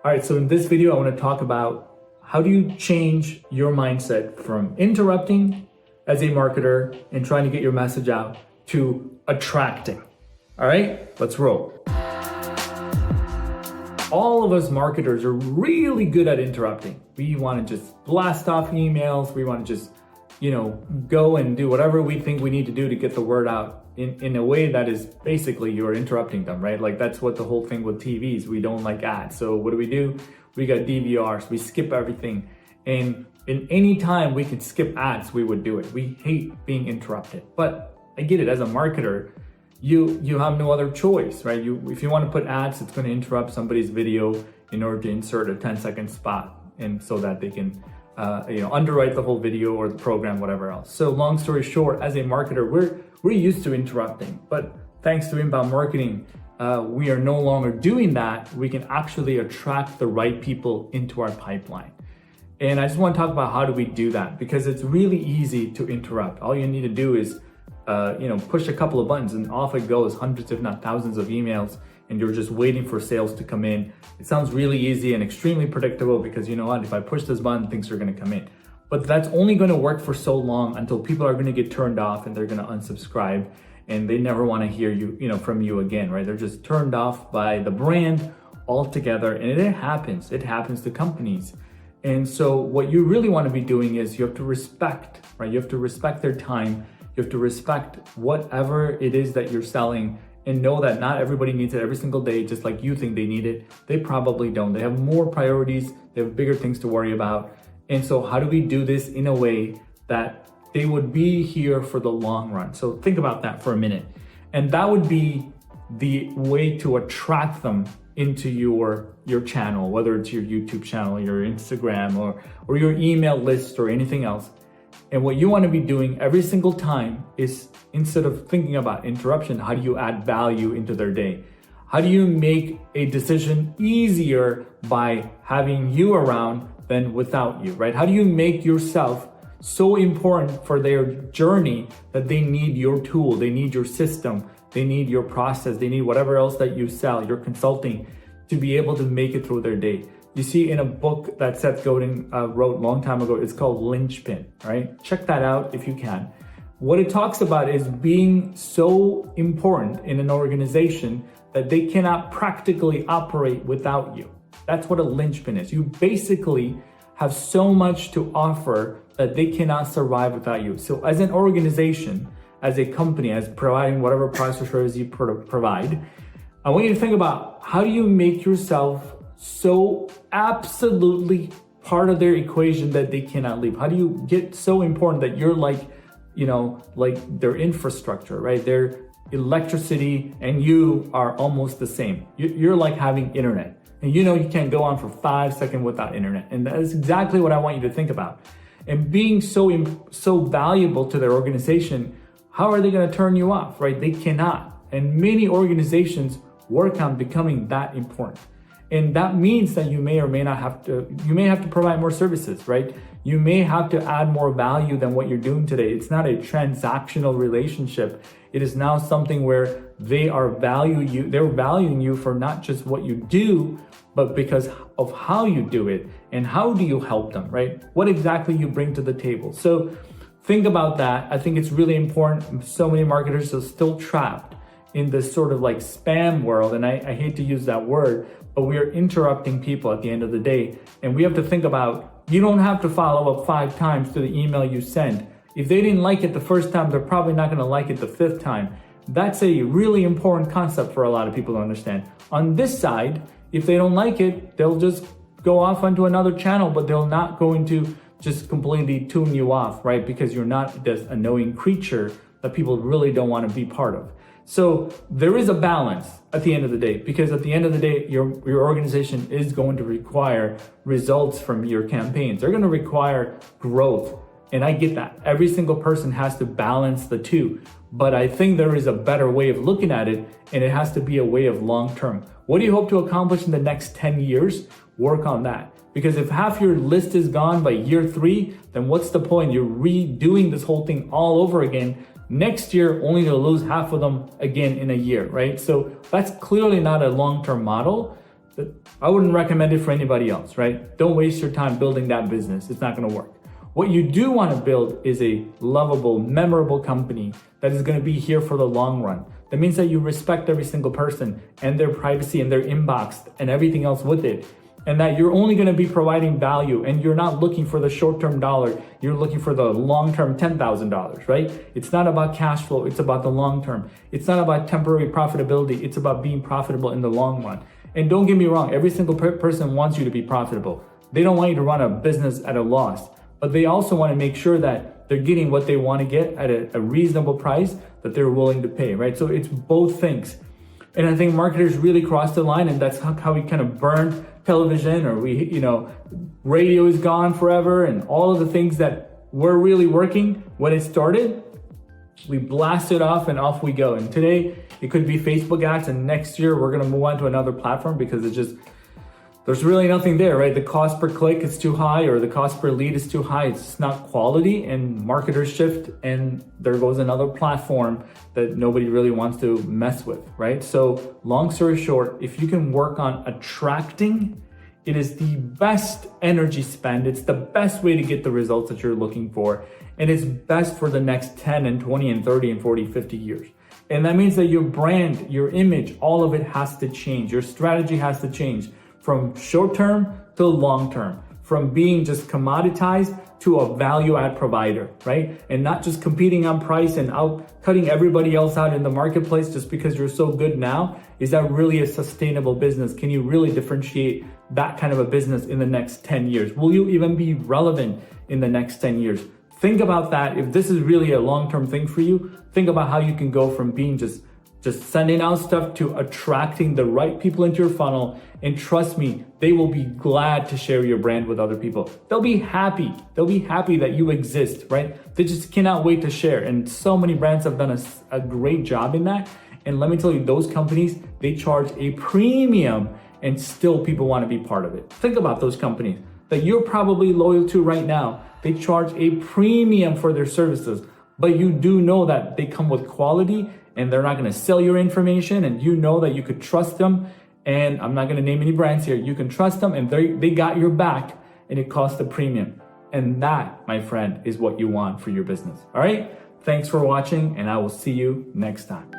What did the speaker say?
All right, so in this video, I want to talk about how do you change your mindset from interrupting as a marketer and trying to get your message out to attracting. All right, let's roll. All of us marketers are really good at interrupting. We want to just blast off emails. We want to just, go and do whatever we think we need to do to get the word out in a way that is basically you're interrupting them, right? Like that's what the whole thing with TVs, we don't like ads. So what do? We got DVRs, we skip everything. And in any time we could skip ads, we would do it. We hate being interrupted. But I get it, as a marketer, you have no other choice, right? If you want to put ads, it's going to interrupt somebody's video in order to insert a 10-second spot, and so that they can underwrite the whole video or the program, whatever else. So long story short, as a marketer, we're used to interrupting, but thanks to inbound marketing, we are no longer doing that. We can actually attract the right people into our pipeline. And I just want to talk about how do we do that, because it's really easy to interrupt. All you need to do is push a couple of buttons and off it goes, hundreds if not thousands of emails, and you're just waiting for sales to come in. It sounds really easy and extremely predictable because you know what, if I push this button, things are going to come in. But that's only going to work for so long until people are going to get turned off and they're going to unsubscribe and they never want to hear from you again, right? They're just turned off by the brand altogether, and it happens to companies. And so what you really want to be doing is you have to respect, right? You have to respect their time. You have to respect whatever it is that you're selling, and know that not everybody needs it every single day, just like you think they need it. They probably don't. They have more priorities. They have bigger things to worry about. And so how do we do this in a way that they would be here for the long run? So think about that for a minute. And that would be the way to attract them into your channel, whether it's your YouTube channel, your Instagram, or your email list or anything else. And what you want to be doing every single time is, instead of thinking about interruption, how do you add value into their day? How do you make a decision easier by having you around than without you, right? How do you make yourself so important for their journey that they need your tool, they need your system, they need your process, they need whatever else that you sell, your consulting, to be able to make it through their day? You see, in a book that Seth Godin wrote a long time ago, it's called Linchpin, right? Check that out if you can. What it talks about is being so important in an organization that they cannot practically operate without you. That's what a linchpin is. You basically have so much to offer that they cannot survive without you. So as an organization, as a company, as providing whatever products or services you provide, I want you to think about, how do you make yourself so absolutely part of their equation that they cannot leave? How do you get so important that you're like their infrastructure, right? Their electricity and you are almost the same. You're like having internet, and you can't go on for 5 seconds without internet. And that is exactly what I want you to think about. And being so valuable to their organization, how are they going to turn you off, right? They cannot. And many organizations work on becoming that important. And that means that you may have to provide more services, right? You may have to add more value than what you're doing today. It's not a transactional relationship. It is now something where they're valuing you for not just what you do, but because of how you do it and how do you help them, right? What exactly you bring to the table. So think about that. I think it's really important. So many marketers are still trapped in this sort of like spam world. And I hate to use that word, but we are interrupting people at the end of the day. And we have to think about, you don't have to follow up 5 times to the email you send. If they didn't like it the first time, they're probably not going to like it the 5th time. That's a really important concept for a lot of people to understand. On this side, if they don't like it, they'll just go off onto another channel, but they're not going to just completely tune you off, right? Because you're not this annoying creature that people really don't want to be part of. So there is a balance at the end of the day, because at the end of the day, your organization is going to require results from your campaigns. They're going to require growth. And I get that. Every single person has to balance the two. But I think there is a better way of looking at it, and it has to be a way of long term. What do you hope to accomplish in the next 10 years? Work on that. Because if half your list is gone by year 3, then what's the point? You're redoing this whole thing all over again next year, only to lose half of them again in a year, right? So that's clearly not a long-term model. I wouldn't recommend it for anybody else, right? Don't waste your time building that business. It's not going to work. What you do want to build is a lovable, memorable company that is going to be here for the long run. That means that you respect every single person and their privacy and their inbox and everything else with it. And that you're only going to be providing value and you're not looking for the short-term dollar. You're looking for the long-term $10,000, right? It's not about cash flow. It's about the long-term. It's not about temporary profitability. It's about being profitable in the long run. And don't get me wrong, every single person wants you to be profitable. They don't want you to run a business at a loss, but they also want to make sure that they're getting what they want to get at a reasonable price that they're willing to pay, right? So it's both things. And I think marketers really cross the line, and that's how we kind of burn television, or radio is gone forever, and all of the things that were really working when it started, we blast it off and off we go. And today it could be Facebook ads, and next year we're going to move on to another platform because there's really nothing there, right? The cost per click is too high, or the cost per lead is too high. It's just not quality, and marketers shift, and there goes another platform that nobody really wants to mess with, right? So long story short, if you can work on attracting, it is the best energy spend. It's the best way to get the results that you're looking for. And it's best for the next 10 and 20 and 30 and 40, 50 years. And that means that your brand, your image, all of it has to change. Your strategy has to change. From short-term to long-term, from being just commoditized to a value-add provider, right? And not just competing on price and cutting everybody else out in the marketplace just because you're so good now. Is that really a sustainable business? Can you really differentiate that kind of a business in the next 10 years? Will you even be relevant in the next 10 years? Think about that. If this is really a long-term thing for you, think about how you can go from being just sending out stuff to attracting the right people into your funnel. And trust me, they will be glad to share your brand with other people. They'll be happy. They'll be happy that you exist, right? They just cannot wait to share. And so many brands have done a great job in that. And let me tell you, those companies, they charge a premium and still people want to be part of it. Think about those companies that you're probably loyal to right now. They charge a premium for their services, but you do know that they come with quality and they're not going to sell your information, and you know that you could trust them. And I'm not going to name any brands here. You can trust them, and they got your back, and it costs a premium. And that, my friend, is what you want for your business. All right? Thanks for watching, and I will see you next time.